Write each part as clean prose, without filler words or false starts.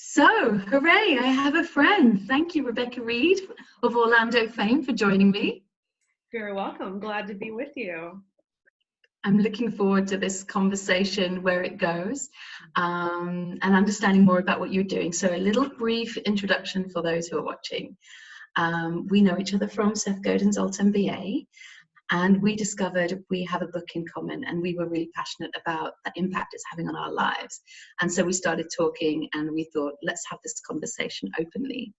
So, hooray, I have a friend. Thank you, Rebecca Reed of Orlando fame, for joining me. You're welcome. Glad to be with you. I'm looking forward to this conversation, where it goes, and understanding more about what you're doing. So a little brief introduction for those who are watching. We know each other from Seth Godin's altMBA, and we discovered we have a book in common, and we were really passionate about the impact it's having on our lives. And so we started talking, and we thought, let's have this conversation openly.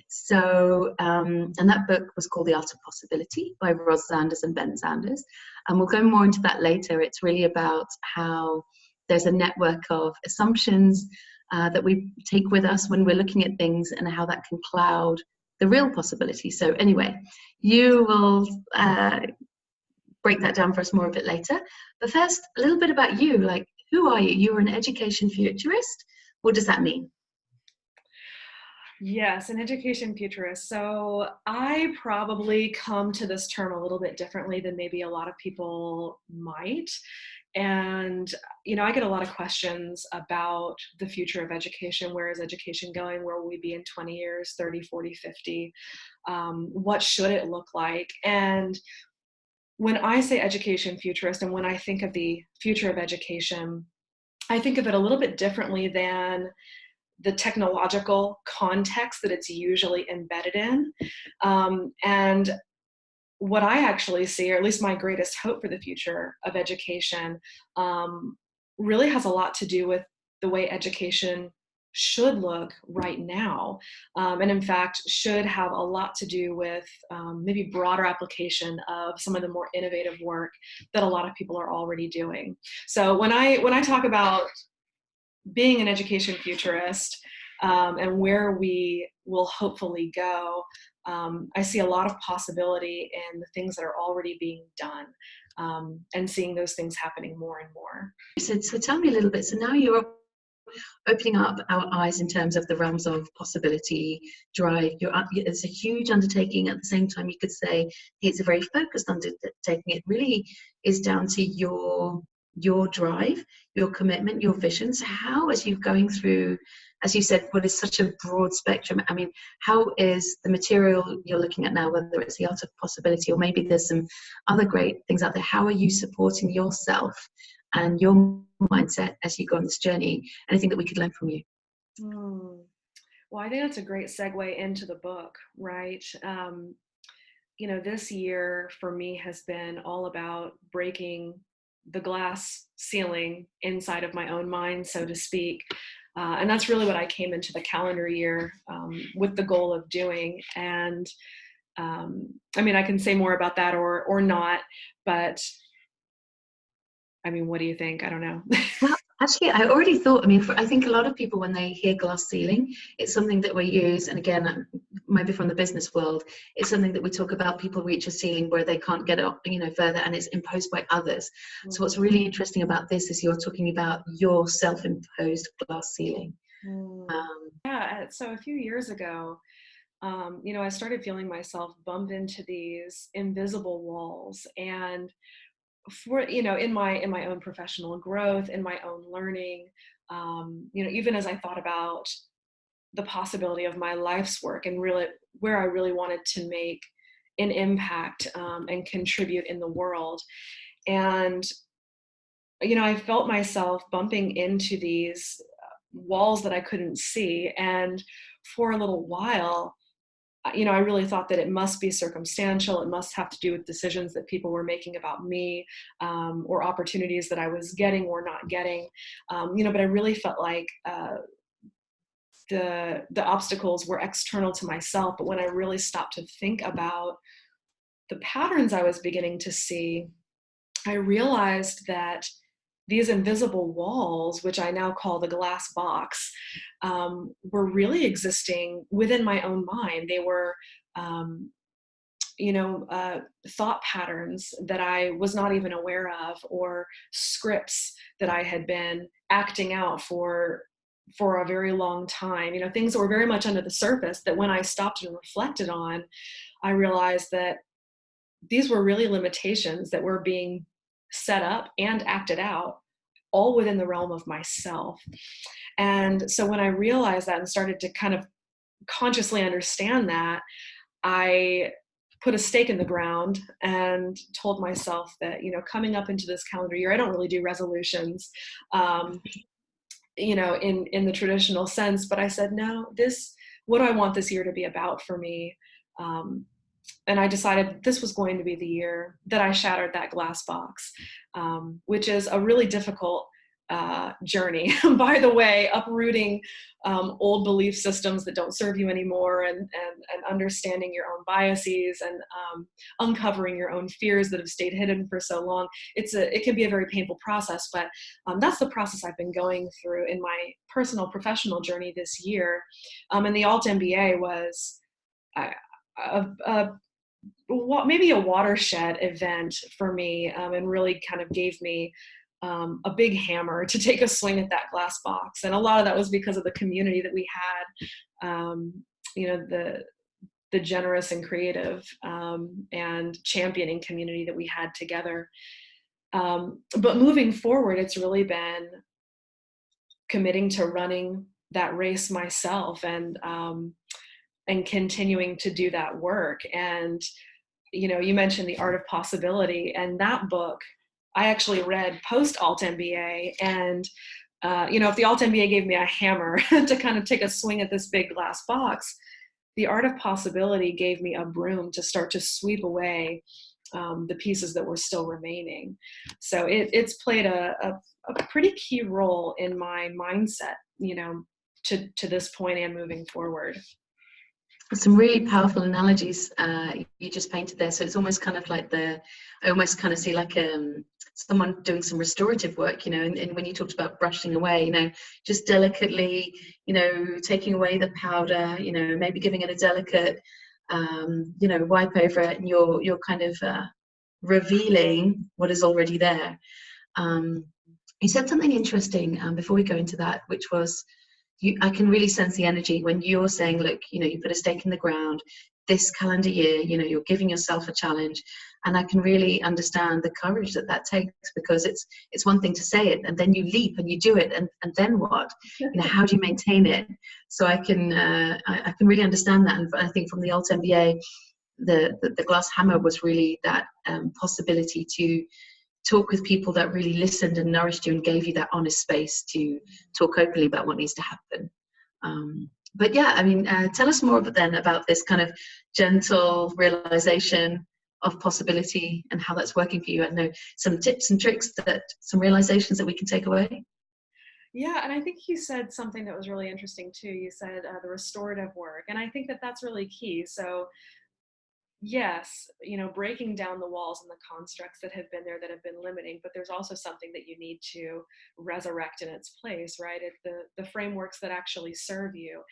So, and that book was called The Art of Possibility by Ros Zanders and Ben Zanders. And we'll go more into that later. It's really about how there's a network of assumptions that we take with us when we're looking at things, and how that can cloud the real possibility. So anyway, you will break that down for us more a bit later. But first, a little bit about you. Like, who are you? You're an education futurist. What does that mean? Yes, an education futurist. So I probably come to this term a little bit differently than maybe a lot of people might. And, I get a lot of questions about the future of education. Where is education going? Where will we be in 20 years, 30, 40, 50? What should it look like? And when I say education futurist, and when I think of the future of education, I think of it a little bit differently than the technological context that it's usually embedded in. And what I actually see, or at least my greatest hope for the future of education, really has a lot to do with the way education should look right now. And in fact, should have a lot to do with maybe broader application of some of the more innovative work that a lot of people are already doing. So when I talk about being an education futurist and where we will hopefully go, I see a lot of possibility in the things that are already being done, and seeing those things happening more and more. So tell me a little bit. So now you're opening up our eyes in terms of the realms of possibility, drive. It's a huge undertaking. At the same time, you could say it's a very focused undertaking. It really is down to your drive, your commitment, your vision. So how, as you're going through, as you said, what is such a broad spectrum, I mean, how is the material you're looking at now, whether it's the art of possibility or maybe there's some other great things out there, how are you supporting yourself and your mindset as you go on this journey? Anything that we could learn from you? Well, I think that's a great segue into the book, right? This year for me has been all about breaking the glass ceiling inside of my own mind, so to speak. And that's really what I came into the calendar year with the goal of doing. And I mean, I can say more about that or not, but I mean, what do you think? I don't know. Well, actually, I already thought, I mean, I think a lot of people, when they hear glass ceiling, it's something that we use, and again, maybe from the business world, it's something that we talk about. People reach a ceiling where they can't get up, further, and it's imposed by others. So what's really interesting about this is you're talking about your self-imposed glass ceiling. Yeah, so a few years ago, I started feeling myself bump into these invisible walls, and for in my own professional growth, in my own learning, even as I thought about the possibility of my life's work and really where I really wanted to make an impact and contribute in the world. And I felt myself bumping into these walls that I couldn't see, and for a little while I really thought that it must be circumstantial. It must have to do with decisions that people were making about me, or opportunities that I was getting or not getting. But I really felt like the obstacles were external to myself. But when I really stopped to think about the patterns I was beginning to see, I realized that these invisible walls, which I now call the glass box, were really existing within my own mind. They were, thought patterns that I was not even aware of, or scripts that I had been acting out for a very long time. Things that were very much under the surface that when I stopped and reflected on, I realized that these were really limitations that were being set up and acted out all within the realm of myself. And so when I realized that and started to kind of consciously understand that, I put a stake in the ground and told myself that, coming up into this calendar year, I don't really do resolutions, in the traditional sense, but I said, no, what do I want this year to be about for me? And I decided this was going to be the year that I shattered that glass box, which is a really difficult journey, by the way, uprooting old belief systems that don't serve you anymore, and understanding your own biases, and uncovering your own fears that have stayed hidden for so long. It can be a very painful process, but that's the process I've been going through in my personal professional journey this year. And the altMBA was maybe a watershed event for me, and really kind of gave me a big hammer to take a swing at that glass box. And a lot of that was because of the community that we had, the generous and creative and championing community that we had together. But moving forward, it's really been committing to running that race myself, and continuing to do that work. And, you mentioned The Art of Possibility, and that book I actually read post altMBA. And, if the altMBA gave me a hammer to kind of take a swing at this big glass box, The Art of Possibility gave me a broom to start to sweep away the pieces that were still remaining. So it's played a pretty key role in my mindset, to this point and moving forward. Some really powerful analogies you just painted there. So it's almost kind of like I almost kind of see like someone doing some restorative work, and when you talked about brushing away, just delicately, taking away the powder, maybe giving it a delicate, wipe over it, and you're kind of revealing what is already there. You said something interesting before we go into that, which was, I can really sense the energy when you're saying, look, you put a stake in the ground this calendar year, you're giving yourself a challenge. And I can really understand the courage that takes, because it's one thing to say it, and then you leap and you do it, and then what? How do you maintain it? So I can really understand that. And I think from the altMBA, the glass hammer was really that possibility to talk with people that really listened and nourished you and gave you that honest space to talk openly about what needs to happen. But yeah, tell us more about this kind of gentle realization of possibility and how that's working for you. I know some tips and tricks, some realizations that we can take away. Yeah, and I think you said something that was really interesting too. You said the restorative work, and I think that that's really key. So yes, breaking down the walls and the constructs that have been there that have been limiting, but there's also something that you need to resurrect in its place, right? It's the frameworks that actually serve you.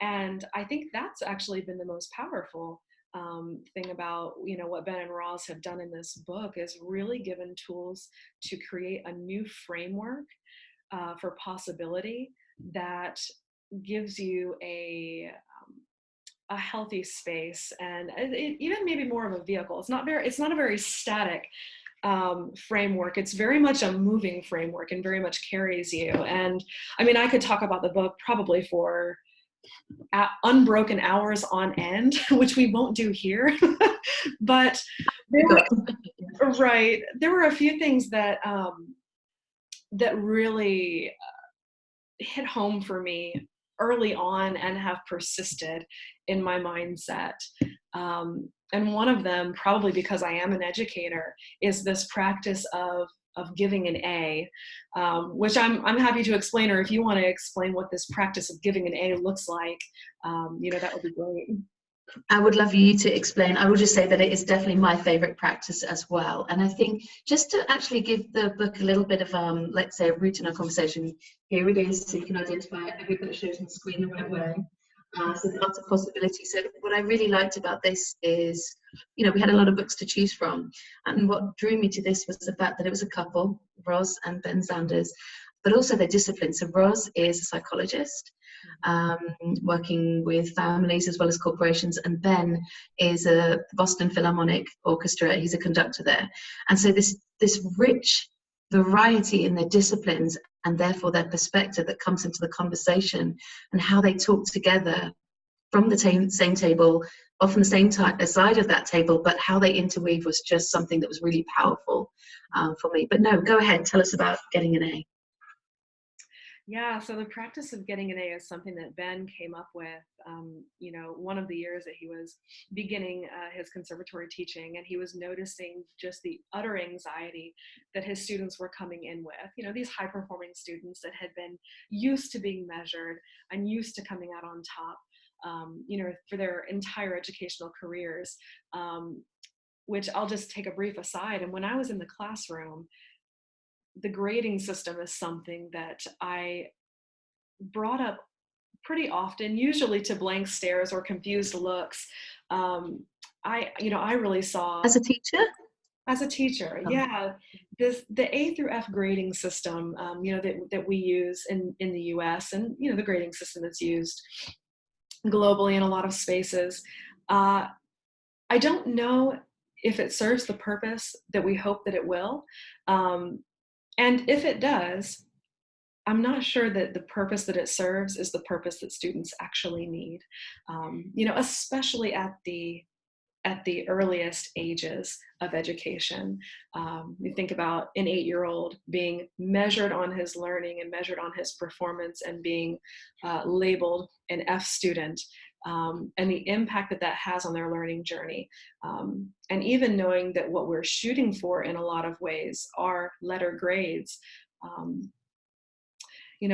And I think that's actually been the most powerful thing about, what Ben and Roz have done in this book, is really given tools to create a new framework for possibility that gives you a healthy space, and even maybe more of a vehicle. It's not a very static framework. It's very much a moving framework and very much carries you. And I could talk about the book probably for unbroken hours on end, which we won't do here. But there were a few things that that really hit home for me early on and have persisted in my mindset. And one of them, probably because I am an educator, is this practice of giving an A, which I'm happy to explain, or if you want to explain what this practice of giving an A looks like, that would be great. I would love you to explain. I will just say that it is definitely my favorite practice as well. And I think just to actually give the book a little bit of, let's say, a root in our conversation, here it is, so you can identify it. I hope that it shows on the screen the right way. So there's lots of possibilities. So what I really liked about this is, we had a lot of books to choose from. And what drew me to this was the fact that it was a couple, Roz and Ben Sanders, but also their discipline. So Roz is a psychologist, working with families as well as corporations, and Ben is a Boston Philharmonic Orchestra. He's a conductor there. And so this rich variety in their disciplines and therefore their perspective that comes into the conversation, and how they talk together from the same table, often the same side of that table, but how they interweave was just something that was really powerful for me. But no, go ahead, tell us about getting an A. Yeah, so the practice of getting an A is something that Ben came up with, one of the years that he was beginning his conservatory teaching, and he was noticing just the utter anxiety that his students were coming in with. These high-performing students that had been used to being measured and used to coming out on top, for their entire educational careers, which I'll just take a brief aside. And when I was in the classroom, the grading system is something that I brought up pretty often, usually to blank stares or confused looks. I really saw As a teacher? As a teacher, Oh. yeah. The A through F grading system, that we use in the US, and, the grading system that's used globally in a lot of spaces. I don't know if it serves the purpose that we hope that it will. And if it does, I'm not sure that the purpose that it serves is the purpose that students actually need, especially at the earliest ages of education. You think about an 8-year-old being measured on his learning and measured on his performance and being labeled an F student, and the impact that has on their learning journey. And even knowing that what we're shooting for in a lot of ways are letter grades.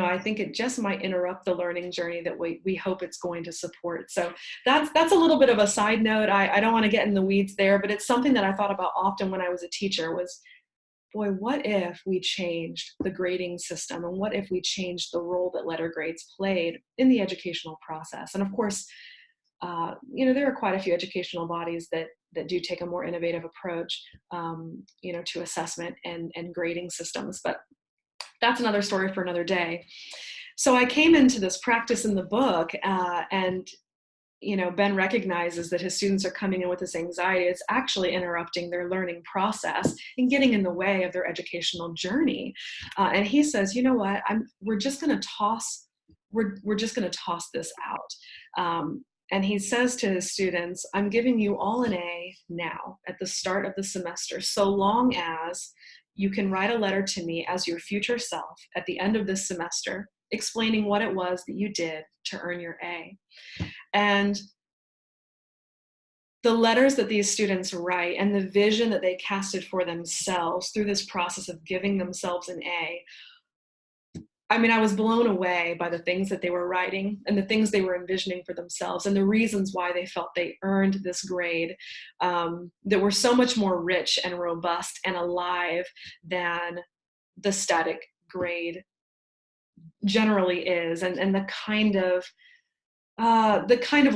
I think it just might interrupt the learning journey that we hope it's going to support. So that's a little bit of a side note. I don't want to get in the weeds there, but it's something that I thought about often when I was a teacher was, boy, what if we changed the grading system, and what if we changed the role that letter grades played in the educational process? And of course, there are quite a few educational bodies that do take a more innovative approach, to assessment and grading systems. But that's another story for another day. So I came into this practice in the book, and Ben recognizes that his students are coming in with this anxiety. It's actually interrupting their learning process and getting in the way of their educational journey. And he says, you know what? We're just going to toss this out. And he says to his students, I'm giving you all an A now at the start of the semester, so long as you can write a letter to me as your future self at the end of this semester, explaining what it was that you did to earn your A. And the letters that these students write and the vision that they casted for themselves through this process of giving themselves an A, I was blown away by the things that they were writing and the things they were envisioning for themselves and the reasons why they felt they earned this grade, that were so much more rich and robust and alive than the static grade generally is, and the kind of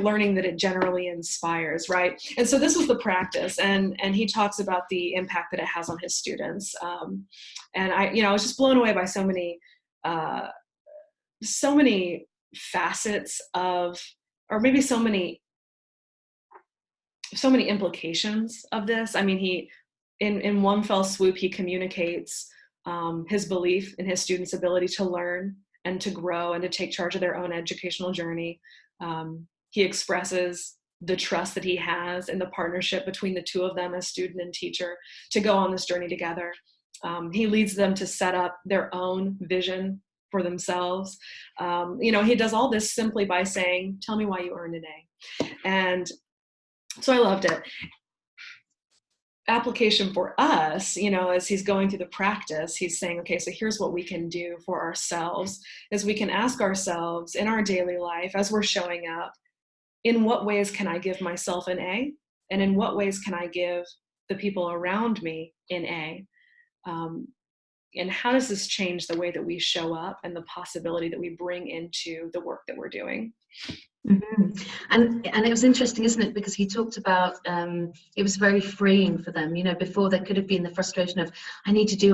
learning that it generally inspires, right? And so this was the practice, and he talks about the impact that it has on his students. And I was just blown away by so many facets of, or maybe so many implications of this. He, in one fell swoop, he communicates his belief in his students' ability to learn and to grow and to take charge of their own educational journey. He expresses the trust that he has in the partnership between the two of them as student and teacher to go on this journey together. He leads them to set up their own vision for themselves. He does all this simply by saying, tell me why you earned an A. And so I loved it. Application for us, as he's going through the practice, he's saying, okay, so here's what we can do for ourselves, is we can ask ourselves in our daily life as we're showing up, in what ways can I give myself an A? And in what ways can I give the people around me an A? And how does this change the way that we show up and the possibility that we bring into the work that we're doing? Mm-hmm. And it was interesting, isn't it? Because he talked about it was very freeing for them. Before there could have been the frustration of I need to do,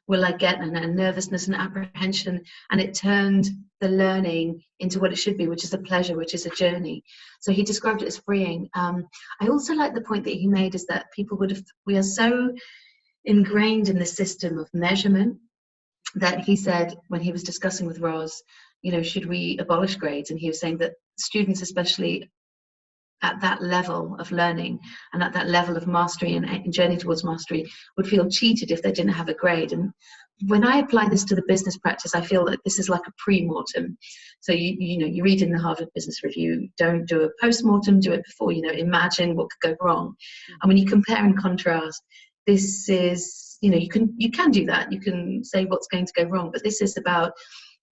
will I get, and nervousness and apprehension, and it turned the learning into what it should be, which is a pleasure, which is a journey. So he described it as freeing. I also like the point that he made is that we are so ingrained in the system of measurement that he said when he was discussing with Roz, should we abolish grades? And he was saying that students, especially at that level of learning and at that level of mastery and journey towards mastery, would feel cheated if they didn't have a grade. And when I apply this to the business practice, I feel that this is like a pre-mortem. So you read in the Harvard Business Review, don't do a post-mortem, do it before, imagine what could go wrong. And when you compare and contrast, this is, you can do that. You can say what's going to go wrong, but this is about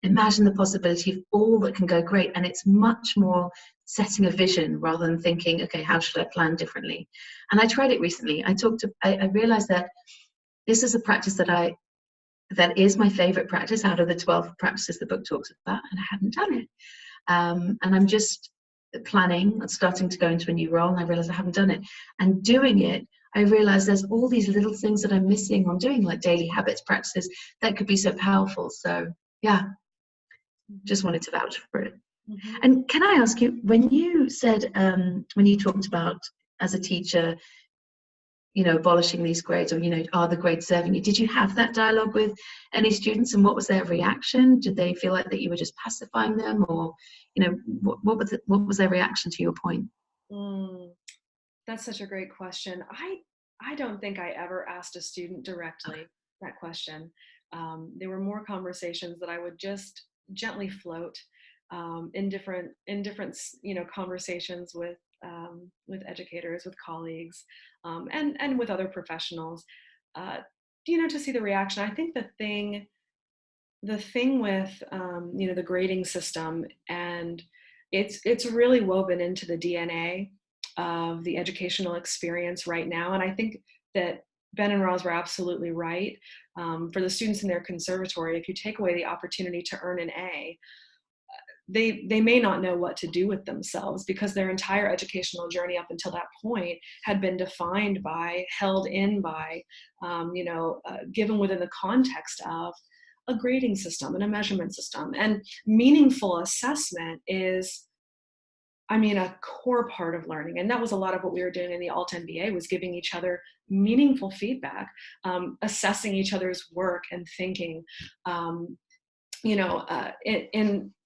imagine the possibility of all that can go great. And it's much more setting a vision rather than thinking, okay, how should I plan differently? And I tried it recently. I realized that this is a practice that is my favorite practice out of the 12 practices the book talks about, and I hadn't done it. And I'm just planning on starting to go into a new role, and I realized I haven't done it. And doing it, I realized there's all these little things that I'm missing on doing, like daily habits practices that could be so powerful. So yeah, just wanted to vouch for it. Mm-hmm. And can I ask you, when you said, when you talked about as a teacher, abolishing these grades, or, are the grades serving you? Did you have that dialogue with any students, and what was their reaction? Did they feel like that you were just pacifying them, or, what was their reaction to your point? That's such a great question. I don't think I ever asked a student directly that question. There were more conversations that I would just gently float in different conversations with educators, with colleagues, and with other professionals, to see the reaction. I think the thing with the grading system, and it's really woven into the DNA of the educational experience right now. And I think that Ben and Roz were absolutely right. For the students in their conservatory, if you take away the opportunity to earn an A, they may not know what to do with themselves, because their entire educational journey up until that point had been defined by, held in by, given within the context of a grading system and a measurement system. And meaningful assessment is, a core part of learning. And that was a lot of what we were doing in the altMBA, was giving each other meaningful feedback, assessing each other's work and thinking,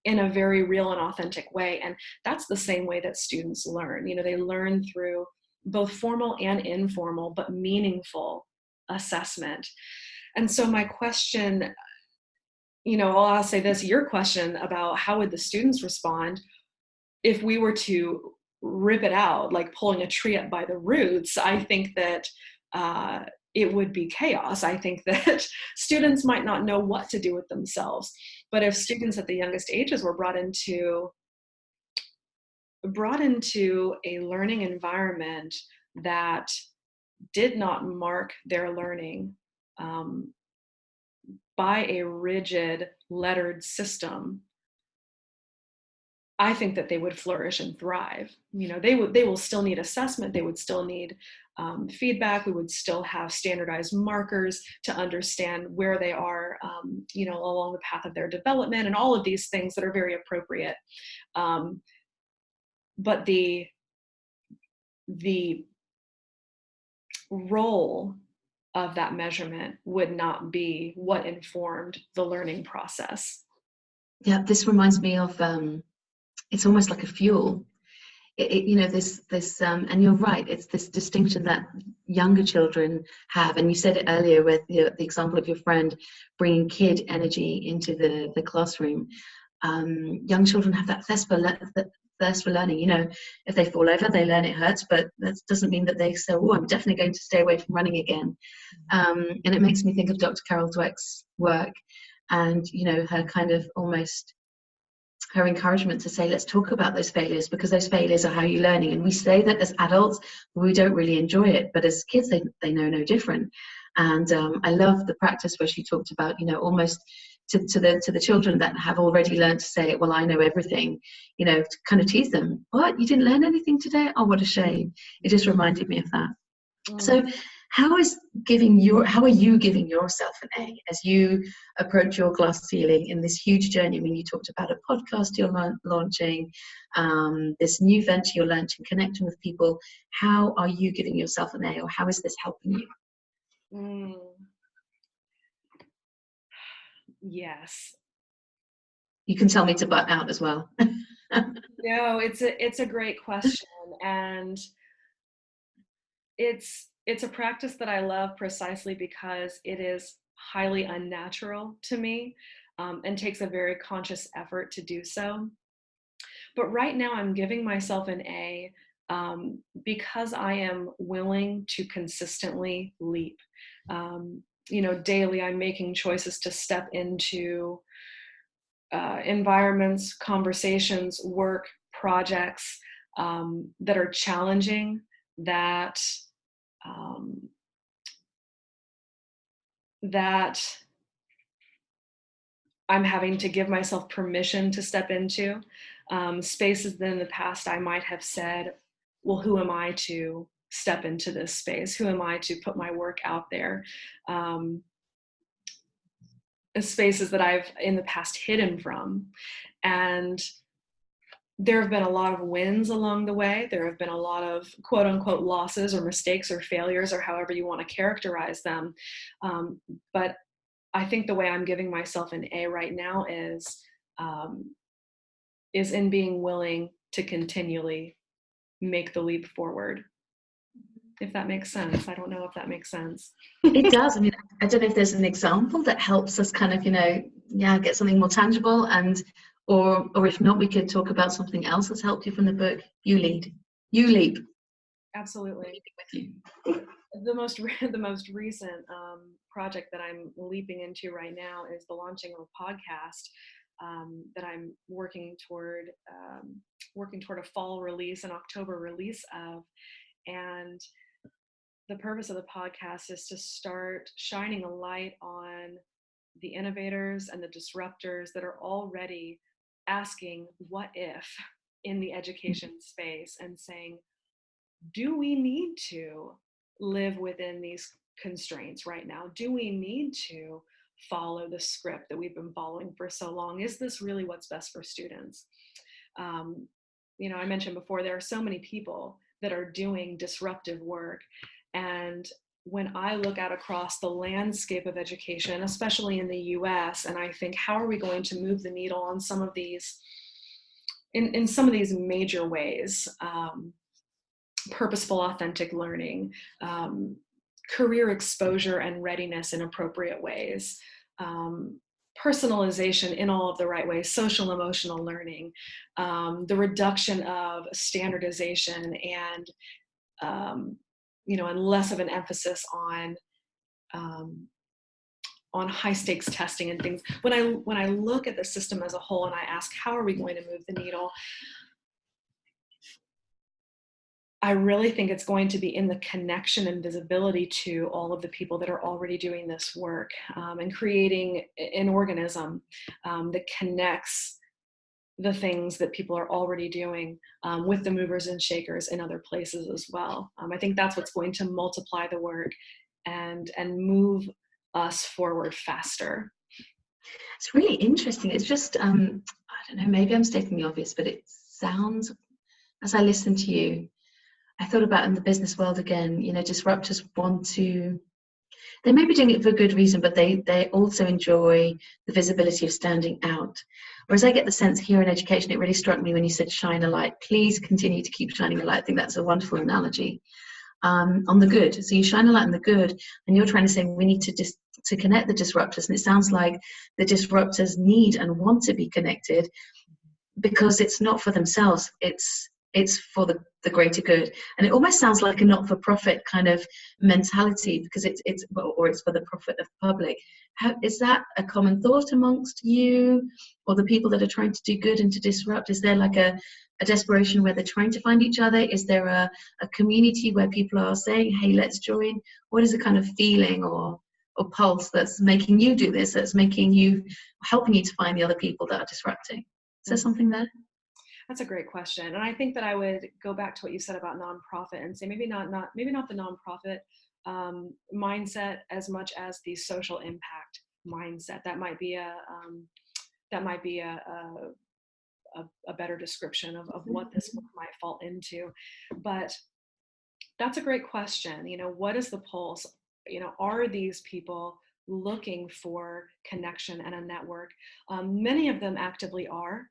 in a very real and authentic way. And that's the same way that students learn. They learn through both formal and informal, but meaningful assessment. And so my question, I'll say this, your question about how would the students respond if we were to rip it out, like pulling a tree up by the roots, I think that it would be chaos. I think that students might not know what to do with themselves. But if students at the youngest ages were brought into a learning environment that did not mark their learning by a rigid lettered system, I think that they would flourish and thrive. They will still need assessment. They would still need feedback. We would still have standardized markers to understand where they are, along the path of their development, and all of these things that are very appropriate. But the role of that measurement would not be what informed the learning process. Yeah, this reminds me of it's almost like a fuel. This and you're right, it's this distinction that younger children have, and you said it earlier with the example of your friend bringing kid energy into the classroom. Young children have that thirst for learning. If they fall over, they learn it hurts, but that doesn't mean that they say, oh, I'm definitely going to stay away from running again. And it makes me think of Dr. Carol Dweck's work, and her kind of almost her encouragement to say, let's talk about those failures, because those failures are how you're learning. And we say that as adults, but we don't really enjoy it. But as kids, they know no different. And I love the practice where she talked about, almost to the children that have already learned to say, well, I know everything, to kind of tease them. What? You didn't learn anything today? Oh, what a shame. It just reminded me of that. So how are you giving yourself an A as you approach your glass ceiling in this huge journey? I mean, you talked about a podcast you're launching, this new venture you're launching, connecting with people. How are you giving yourself an A, or how is this helping you? Yes. You can tell me to butt out as well. No, it's a great question, and it's a practice that I love precisely because it is highly unnatural to me, and takes a very conscious effort to do so. But right now, I'm giving myself an A, because I am willing to consistently leap. Daily, I'm making choices to step into environments, conversations, work, projects that are challenging, that um, that I'm having to give myself permission to step into, spaces that in the past I might have said, well, who am I to step into this space? Who am I to put my work out there? Um, Spaces that I've in the past hidden from. And there have been a lot of wins along the way. There have been a lot of quote unquote losses or mistakes or failures, or however you want to characterize them. But I think the way I'm giving myself an A right now um, is in being willing to continually make the leap forward. If that makes sense. I don't know if that makes sense. It does. I mean, I don't know if there's an example that helps us kind of, get something more tangible, and or if not, we could talk about something else that's helped you from the book. You lead, you leap. Absolutely. With you. The most recent project that I'm leaping into right now is the launching of a podcast that I'm working toward a fall release, an October release of. And the purpose of the podcast is to start shining a light on the innovators and the disruptors that are already asking what if in the education space, and saying, do we need to live within these constraints right now? Do we need to follow the script that we've been following for so long? Is this really what's best for students? I mentioned before, there are so many people that are doing disruptive work. And when I look out across the landscape of education, especially in the US, and I think, how are we going to move the needle on some of these, in some of these major ways? Purposeful, authentic learning, career exposure and readiness in appropriate ways, personalization in all of the right ways, social emotional learning, the reduction of standardization, and and less of an emphasis on high stakes testing and things. When I look at the system as a whole and I ask, how are we going to move the needle? I really think it's going to be in the connection and visibility to all of the people that are already doing this work, and creating an organism that connects the things that people are already doing with the movers and shakers in other places as well. I think that's what's going to multiply the work and move us forward faster. It's really interesting. It's just, I don't know, maybe I'm stating the obvious, but it sounds, as I listen to you, I thought about in the business world again, disruptors they may be doing it for a good reason, but they also enjoy the visibility of standing out. Whereas I get the sense here in education, it really struck me when you said shine a light. Please continue to keep shining a light. I think that's a wonderful analogy. On the good. So you shine a light on the good, and you're trying to say we need to connect the disruptors. And it sounds like the disruptors need and want to be connected, because it's not for themselves, it's for the greater good. And it almost sounds like a not-for-profit kind of mentality, because it's for the profit of the public. Is that a common thought amongst you or the people that are trying to do good and to disrupt? Is there like a desperation where they're trying to find each other? Is there a community where people are saying, hey, let's join? What is the kind of feeling or pulse that's making you do this, that's helping you to find the other people that are disrupting? Is there something there? That's a great question. And I think that I would go back to what you said about nonprofit and say maybe not the nonprofit mindset as much as the social impact mindset. That might be a better description of what this work might fall into. But that's a great question. What is the pulse? Are these people looking for connection and a network. Many of them actively are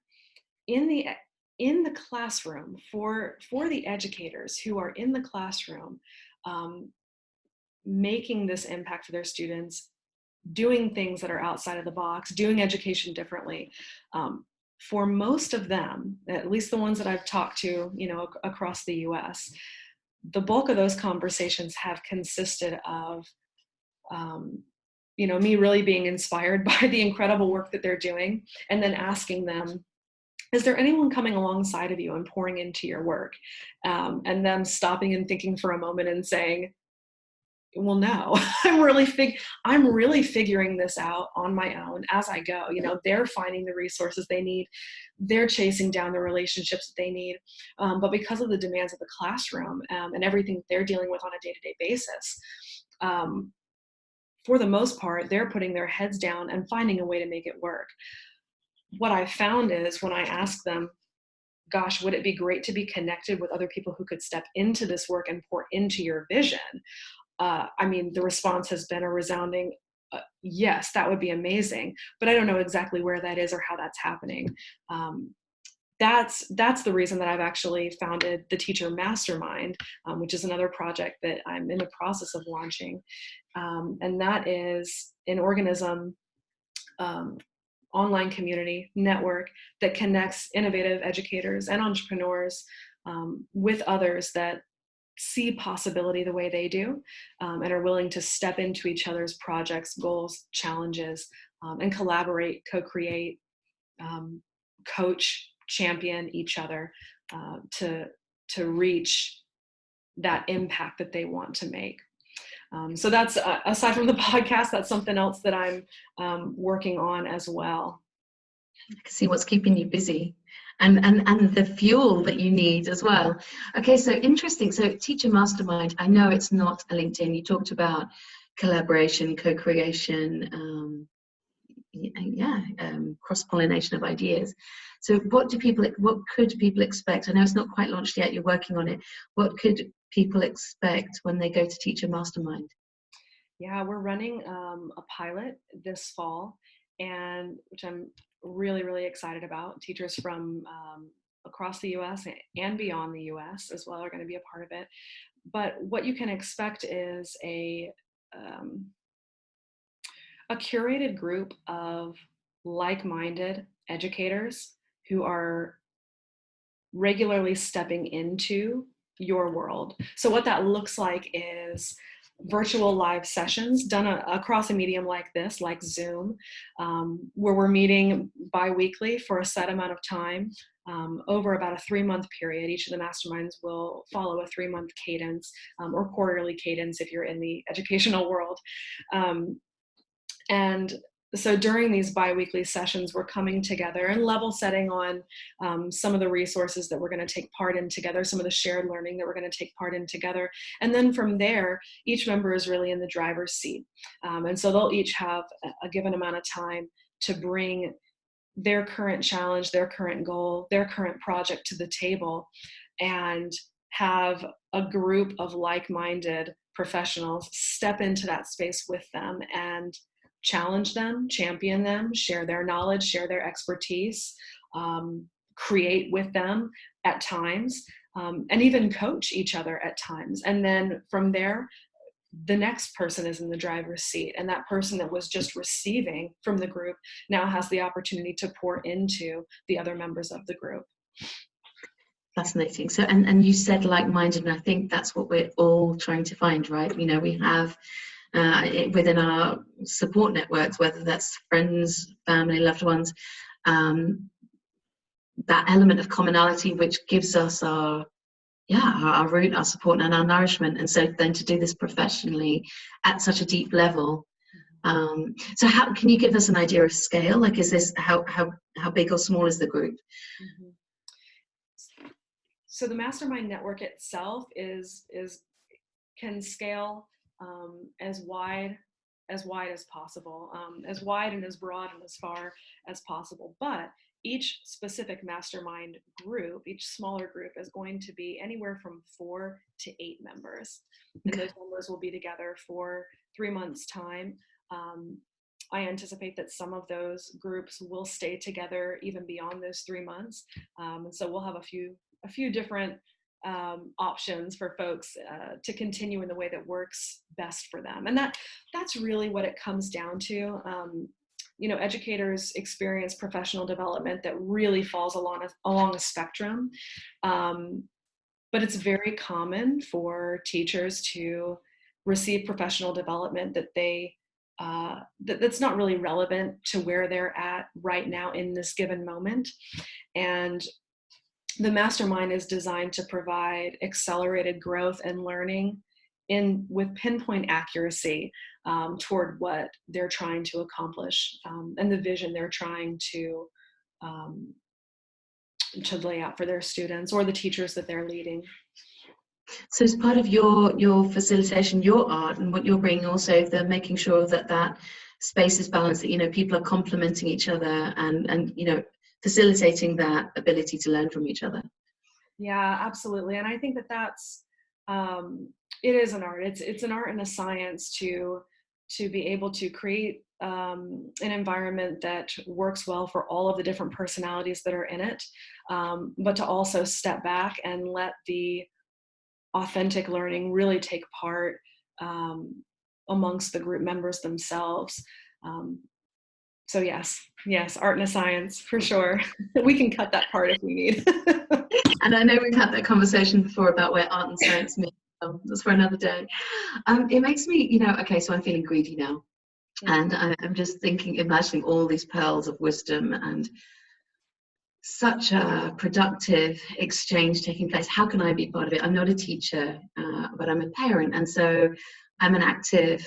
in the classroom for the educators who are in the classroom, making this impact for their students, doing things that are outside of the box, doing education differently. For most of them, at least the ones that I've talked to, across the US, the bulk of those conversations have consisted of, me really being inspired by the incredible work that they're doing, and then asking them, is there anyone coming alongside of you and pouring into your work? And them stopping and thinking for a moment and saying, well, no, I'm really figuring this out on my own as I go. They're finding the resources they need. They're chasing down the relationships that they need. But because of the demands of the classroom, and everything that they're dealing with on a day-to-day basis, for the most part, they're putting their heads down and finding a way to make it work. What I found is when I ask them, gosh, would it be great to be connected with other people who could step into this work and pour into your vision? The response has been a resounding, yes, that would be amazing, but I don't know exactly where that is or how that's happening. That's the reason that I've actually founded the Teacher MasterMind, which is another project that I'm in the process of launching. And that is an organism, online community network that connects innovative educators and entrepreneurs with others that see possibility the way they do, and are willing to step into each other's projects, goals, challenges, and collaborate, co-create, coach, champion each other to reach that impact that they want to make. So that's, aside from the podcast, that's something else that I'm working on as well. I can see what's keeping you busy, and the fuel that you need as well. Okay, so interesting. So Teacher Mastermind, I know it's not a LinkedIn. You talked about collaboration, co-creation, cross-pollination of ideas. So what could people expect? I know it's not quite launched yet, you're working on it. What could people expect when they go to Teacher Mastermind? Yeah, we're running a pilot this fall, and which I'm really, really excited about. Teachers from across the US and beyond the US as well are going to be a part of it. But what you can expect is a curated group of like-minded educators who are regularly stepping into your world. So what that looks like is virtual live sessions done across a medium like this, like Zoom, where we're meeting bi-weekly for a set amount of time over about a 3-month period. Each of the masterminds will follow a 3-month cadence, or quarterly cadence if you're in the educational world. And so during these bi-weekly sessions, we're coming together and level setting on some of the resources that we're going to take part in together, some of the shared learning that we're going to take part in together. And then from there, each member is really in the driver's seat. And so they'll each have a given amount of time to bring their current challenge, their current goal, their current project to the table, and have a group of like-minded professionals step into that space with them and challenge them, champion them, share their knowledge, share their expertise, create with them at times, and even coach each other at times. And then from there, the next person is in the driver's seat, and that person that was just receiving from the group now has the opportunity to pour into the other members of the group. Fascinating. So, and you said like-minded, and I think that's what we're all trying to find, right? We have within our support networks, whether that's friends, family, loved ones, that element of commonality which gives us our root, our support, and our nourishment. And so then to do this professionally at such a deep level, so how can you give us an idea of scale? Like, is this how big or small is the group? Mm-hmm. So the Mastermind Network itself can scale as wide as possible, as wide and as broad and as far as possible. But each specific mastermind group, each smaller group, is going to be anywhere from 4 to 8 members. And those members will be together for 3 months' time. I anticipate that some of those groups will stay together even beyond those 3 months. And so we'll have a few different options for folks to continue in the way that works best for them. And that's really what it comes down to. Educators experience professional development that really falls along a spectrum. But it's very common for teachers to receive professional development that's not really relevant to where they're at right now in this given moment. And the Mastermind is designed to provide accelerated growth and learning with pinpoint accuracy toward what they're trying to accomplish and the vision they're trying to lay out for their students or the teachers that they're leading. So as part of your facilitation, your art, and what you're bringing also, the making sure that space is balanced, that people are complementing each other and facilitating that ability to learn from each other. Yeah, absolutely. And I think that's it is an art. It's an art and a science to be able to create an environment that works well for all of the different personalities that are in it, but to also step back and let the authentic learning really take part amongst the group members themselves. So yes, art and a science for sure. We can cut that part if we need. And I know we've had that conversation before about where art and science meet. That's for another day. It makes me, okay, so I'm feeling greedy now. And I'm just imagining all these pearls of wisdom and such a productive exchange taking place. How can I be part of it? I'm not a teacher, but I'm a parent. And so I'm an active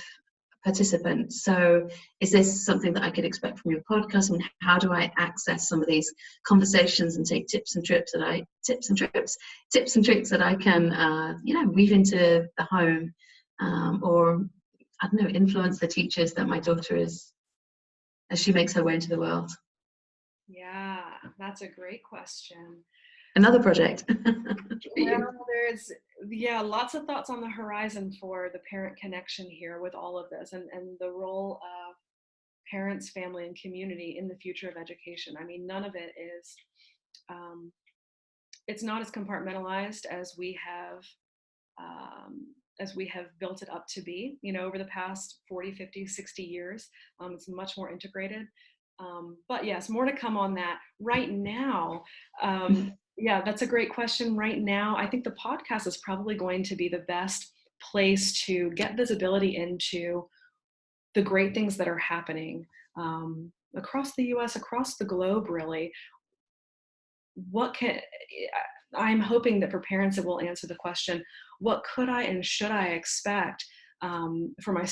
participant. So is this something that I could expect from your podcast? And how do I access some of these conversations and take tips and tricks that I can, weave into the home, or I don't know, influence the teachers that my daughter is as she makes her way into the world? Yeah, that's a great question. Another project. Well, there's lots of thoughts on the horizon for the parent connection here with all of this and the role of parents, family, and community in the future of education. I mean, none of it is, it's not as compartmentalized as we have built it up to be, over the past 40, 50, 60 years. It's much more integrated. But yes, more to come on that. Right now, that's a great question. Right now, I think the podcast is probably going to be the best place to get visibility into the great things that are happening across the US, across the globe, really. I'm hoping that for parents it will answer the question, what could I and should I expect for my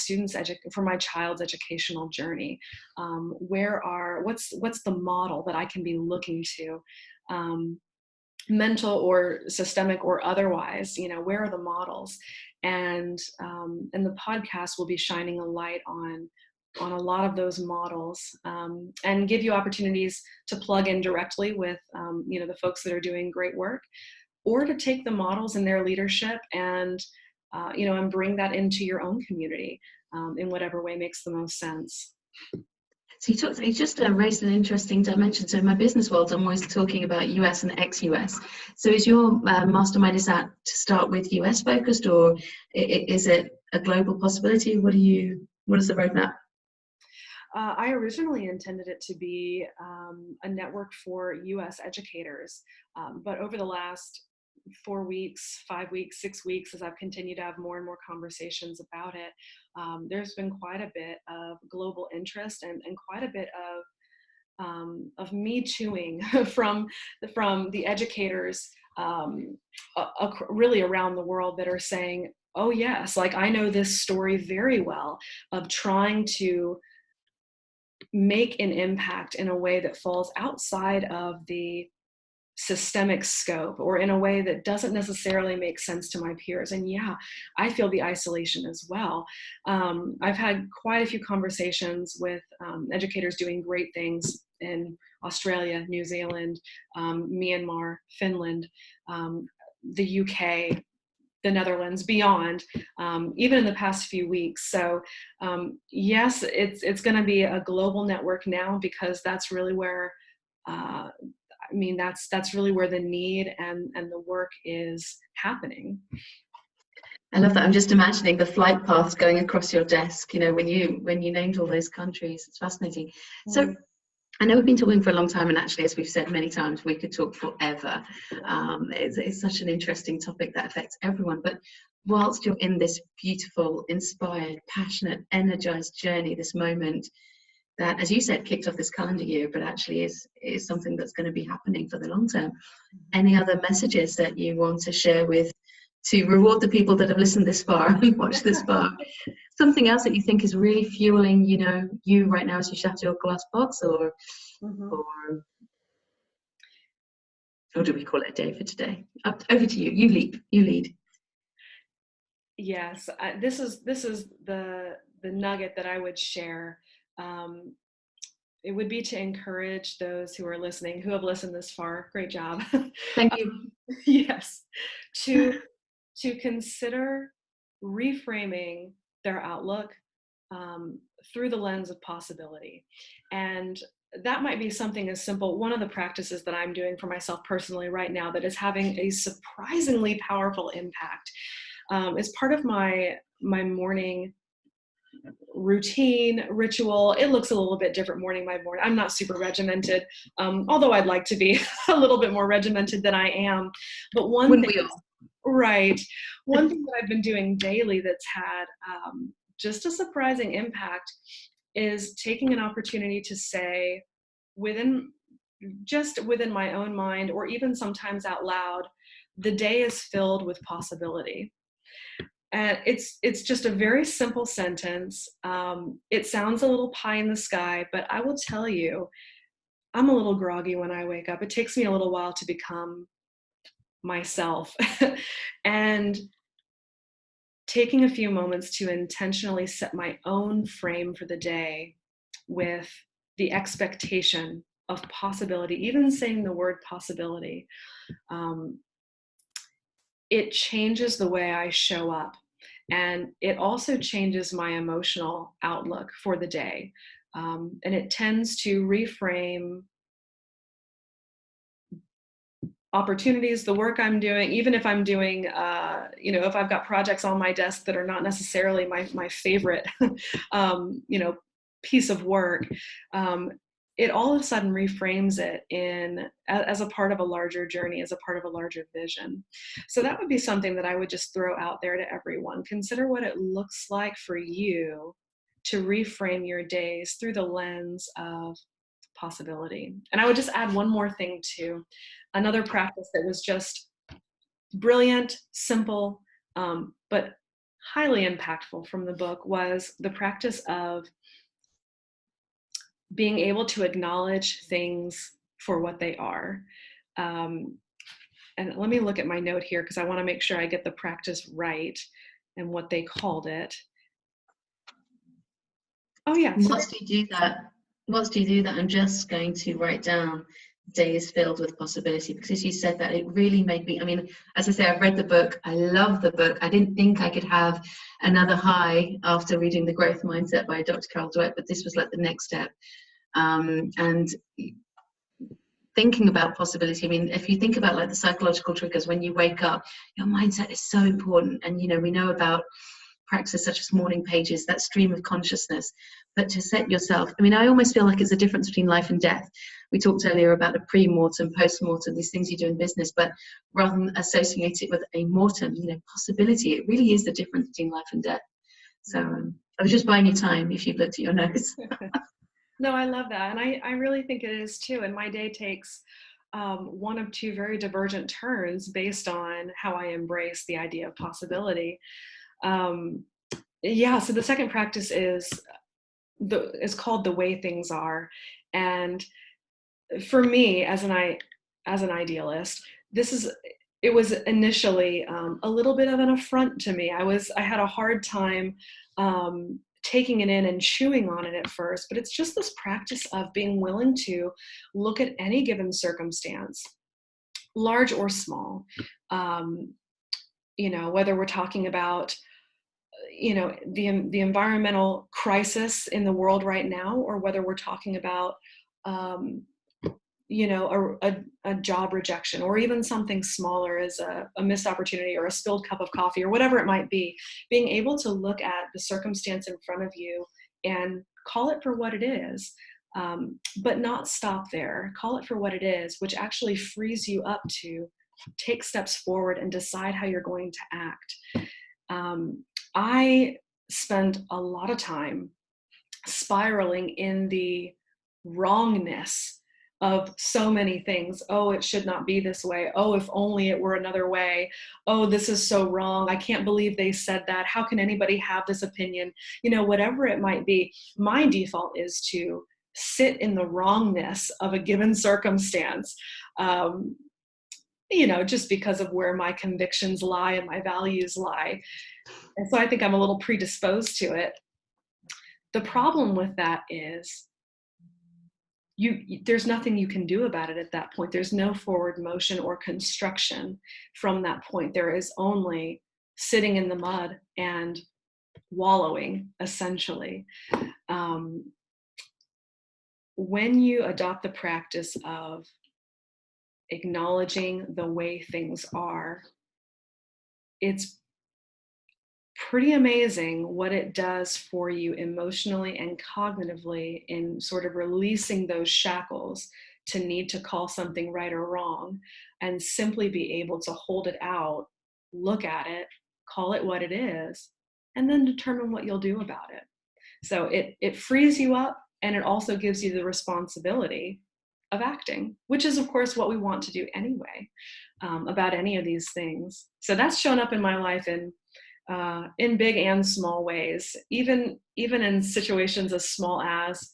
for my child's educational journey? What's the model that I can be looking to, mental or systemic or otherwise? Where are the models? And the podcast will be shining a light on a lot of those models, and give you opportunities to plug in directly with the folks that are doing great work, or to take the models and their leadership and and bring that into your own community in whatever way makes the most sense. So you just raised an interesting dimension. So in my business world, I'm always talking about US and ex-US. So is your mastermind, is that to start with US focused, or is it a global possibility? What is the roadmap? I originally intended it to be a network for US educators, but over the last 4 weeks, 5 weeks, 6 weeks, as I've continued to have more and more conversations about it, there's been quite a bit of global interest and quite a bit of me tooing from the educators really around the world that are saying, oh yes, like I know this story very well of trying to make an impact in a way that falls outside of the systemic scope, or in a way that doesn't necessarily make sense to my peers. And yeah, I feel the isolation as well. I've had quite a few conversations with educators doing great things in Australia, New Zealand, Myanmar, Finland, the UK, the Netherlands, beyond, even in the past few weeks. So yes, it's going to be a global network now, because that's really where, that's really where the need and the work is happening. I love that. I'm just imagining the flight paths going across your desk, when you named all those countries. It's fascinating. So I know we've been talking for a long time, and actually, as we've said many times, we could talk forever. It's such an interesting topic that affects everyone. But whilst you're in this beautiful, inspired, passionate, energized journey, this moment that, as you said, kicked off this calendar year, but actually is something that's going to be happening for the long term. Any other messages that you want to share to reward the people that have listened this far and watched this far? Something else that you think is really fueling, you right now as you shatter your glass box, or do we call it a day for today? Over to you. You lead. Yes, this is the nugget that I would share. It would be to encourage those who are listening, who have listened this far. Great job. Thank you. Yes, to consider reframing their outlook through the lens of possibility. And that might be something as simple. One of the practices that I'm doing for myself personally right now that is having a surprisingly powerful impact is part of my morning routine ritual. It looks a little bit different morning by morning. I'm not super regimented, although I'd like to be a little bit more regimented than I am. But one thing that I've been doing daily that's had just a surprising impact is taking an opportunity to say, within my own mind, or even sometimes out loud, the day is filled with possibility. And it's just a very simple sentence. It sounds a little pie in the sky, but I will tell you, I'm a little groggy when I wake up. It takes me a little while to become myself. And taking a few moments to intentionally set my own frame for the day with the expectation of possibility, even saying the word possibility, it changes the way I show up. And it also changes my emotional outlook for the day. And it tends to reframe opportunities, the work I'm doing, even if I'm doing, if I've got projects on my desk that are not necessarily my favorite, piece of work. It all of a sudden reframes it as a part of a larger journey, as a part of a larger vision. So that would be something that I would just throw out there to everyone. Consider what it looks like for you to reframe your days through the lens of possibility. And I would just add one more thing too. Another practice that was just brilliant, simple, but highly impactful from the book was the practice of being able to acknowledge things for what they are. And let me look at my note here, because I want to make sure I get the practice right and what they called it. Oh yeah. Whilst you do that, I'm just going to write down days filled with possibility, because as you said that, it really made me, as I say, I've read the book, I love the book. I didn't think I could have another high after reading The Growth Mindset by Dr. Carol Dweck, but this was like the next step. And thinking about possibility, if you think about like the psychological triggers when you wake up, your mindset is so important. And we know about practices such as morning pages, that stream of consciousness, but to set yourself, I almost feel like it's a difference between life and death. We talked earlier about a pre-mortem, post-mortem, these things you do in business, but rather than associate it with a mortem, possibility, it really is the difference between life and death. So I was just buying you time if you've looked at your notes. No, I love that. And I really think it is too. And my day takes one of two very divergent turns based on how I embrace the idea of possibility. So the second practice is called The Way Things Are. And for me, as an idealist, it was initially a little bit of an affront to me. I had a hard time taking it in and chewing on it at first, but it's just this practice of being willing to look at any given circumstance, large or small, whether we're talking about, the environmental crisis in the world right now, or whether we're talking about, a job rejection, or even something smaller as a missed opportunity or a spilled cup of coffee or whatever it might be, being able to look at the circumstance in front of you and call it for what it is, but not stop there. Call it for what it is, which actually frees you up to take steps forward and decide how you're going to act. I spend a lot of time spiraling in the wrongness of so many things. Oh, it should not be this way. Oh, if only it were another way. Oh, this is so wrong. I can't believe they said that. How can anybody have this opinion? Whatever it might be, my default is to sit in the wrongness of a given circumstance, just because of where my convictions lie and my values lie. And so I think I'm a little predisposed to it. The problem with that is there's nothing you can do about it at that point. There's no forward motion or construction from that point. There is only sitting in the mud and wallowing, essentially. When you adopt the practice of acknowledging the way things are, it's pretty amazing what it does for you emotionally and cognitively in sort of releasing those shackles to need to call something right or wrong, and simply be able to hold it out, look at it, call it what it is, and then determine what you'll do about it. So it frees you up, and it also gives you the responsibility of acting, which is of course what we want to do anyway, about any of these things. So that's shown up in my life in big and small ways, even in situations as small as,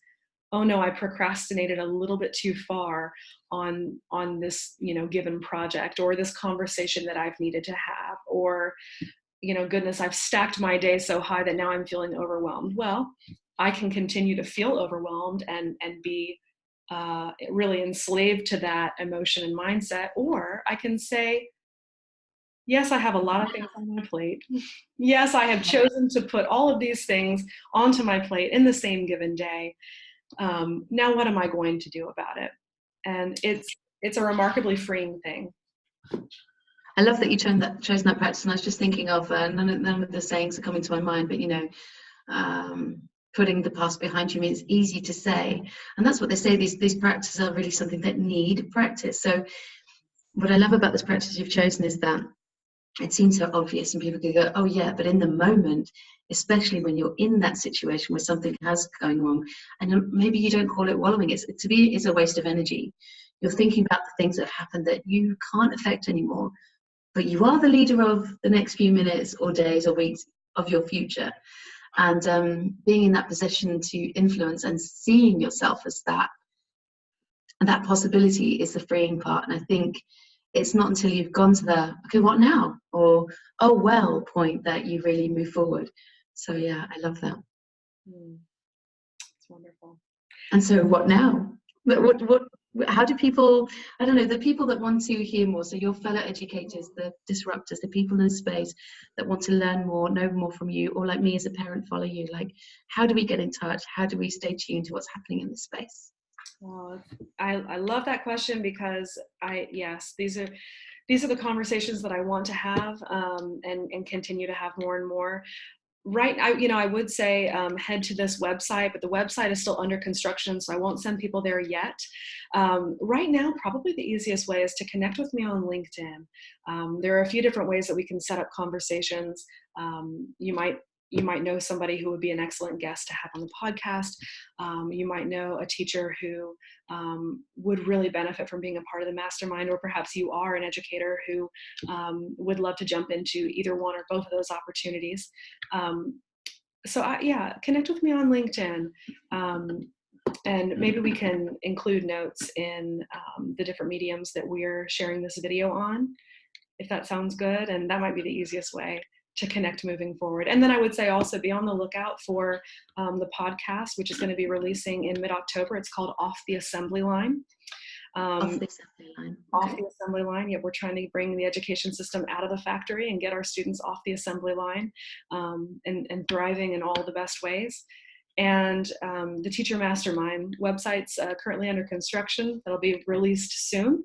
oh no, I procrastinated a little bit too far on this, given project, or this conversation that I've needed to have, or, goodness, I've stacked my day so high that now I'm feeling overwhelmed. Well, I can continue to feel overwhelmed and be really enslaved to that emotion and mindset, or I can say, yes, I have a lot of things on my plate. Yes, I have chosen to put all of these things onto my plate in the same given day. Now what am I going to do about it? And it's a remarkably freeing thing. I love that you chosen that practice, and I was just thinking of none of the sayings are coming to my mind, but putting the past behind you means easy to say, and that's what they say. These practices are really something that need practice. So what I love about this practice you've chosen is that it seems so obvious, and people could go, oh yeah, but in the moment, especially when you're in that situation where something has going wrong, and maybe you don't call it wallowing, it's a waste of energy. You're thinking about the things that have happened that you can't affect anymore, but you are the leader of the next few minutes or days or weeks of your future. And being in that position to influence and seeing yourself as that, and that possibility is the freeing part. And I think it's not until you've gone to the, okay, what now? Or, oh, well, point that you really move forward. So yeah, I love that. It's wonderful. And so what now? How do people, I don't know, the people that want to hear more, so your fellow educators, the disruptors, the people in the space that want to learn more, know more from you, or like me as a parent, follow you, like, how do we get in touch? How do we stay tuned to what's happening in the space? Well, I love that question, because these are the conversations that I want to have, and continue to have more and more. Right, I would say head to this website, but the website is still under construction, so I won't send people there yet. Right now, probably the easiest way is to connect with me on LinkedIn. There are a few different ways that we can set up conversations. You might know somebody who would be an excellent guest to have on the podcast. You might know a teacher who would really benefit from being a part of the mastermind, or perhaps you are an educator who would love to jump into either one or both of those opportunities. Connect with me on LinkedIn, and maybe we can include notes in the different mediums that we're sharing this video on, if that sounds good. And that might be the easiest way to connect moving forward. And then I would say also be on the lookout for the podcast, which is going to be releasing in mid-October. It's called Off the Assembly Line. Off the assembly line. Off Okay. the assembly line. Yeah, we're trying to bring the education system out of the factory and get our students off the assembly line, and thriving in all the best ways. And the Teacher MasterMind website's currently under construction. That'll be released soon.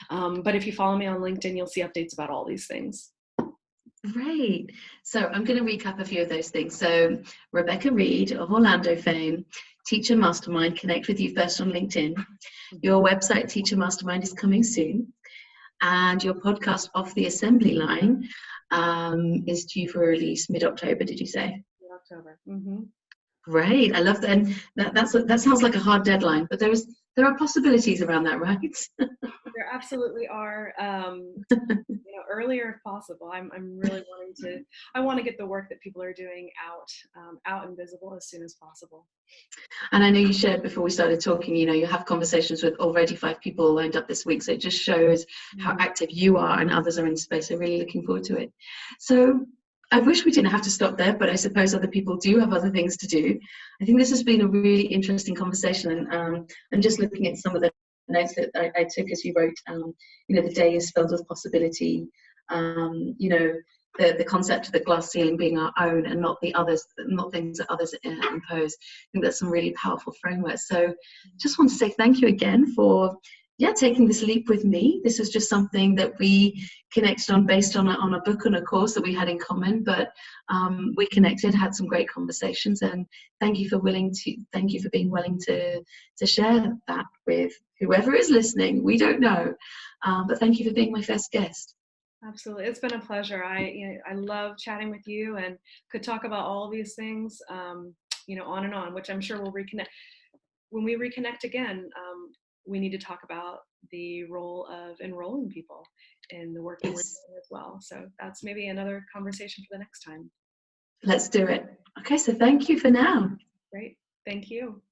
But if you follow me on LinkedIn, you'll see updates about all these things. Great. So I'm going to recap a few of those things. So Rebecca Reed of Orlando fame, Teacher Mastermind, connect with you first on LinkedIn. Your website, Teacher Mastermind, is coming soon. And your podcast, Off the Assembly Line, is due for release mid-October, did you say? Mid-October. Mm-hmm. Great. I love that. And that sounds like a hard deadline, but there are possibilities around that, right? There absolutely are. Earlier if possible. I'm really I want to get the work that people are doing out and visible as soon as possible. And I know you shared before we started talking, you have conversations with already 5 people lined up this week. So it just shows how active you are and others are in space. So really looking forward to it. So I wish we didn't have to stop there, but I suppose other people do have other things to do. I think this has been a really interesting conversation. And I'm just looking at some of the notes that I took as you wrote, the day is filled with possibility, the concept of the glass ceiling being our own and not the others, not things that others impose. I think that's some really powerful frameworks. So just want to say thank you again for taking this leap with me. This is just something that we connected on based on a book and a course that we had in common, but we connected, had some great conversations, and thank you for being willing to share that with whoever is listening. We don't know, but thank you for being my first guest. Absolutely. It's been a pleasure. I love chatting with you and could talk about all of these things, on and on, which I'm sure we'll reconnect. When we reconnect again, we need to talk about the role of enrolling people in the work that we're doing as well. So that's maybe another conversation for the next time. Let's do it. Okay, so thank you for now. Great. Thank you.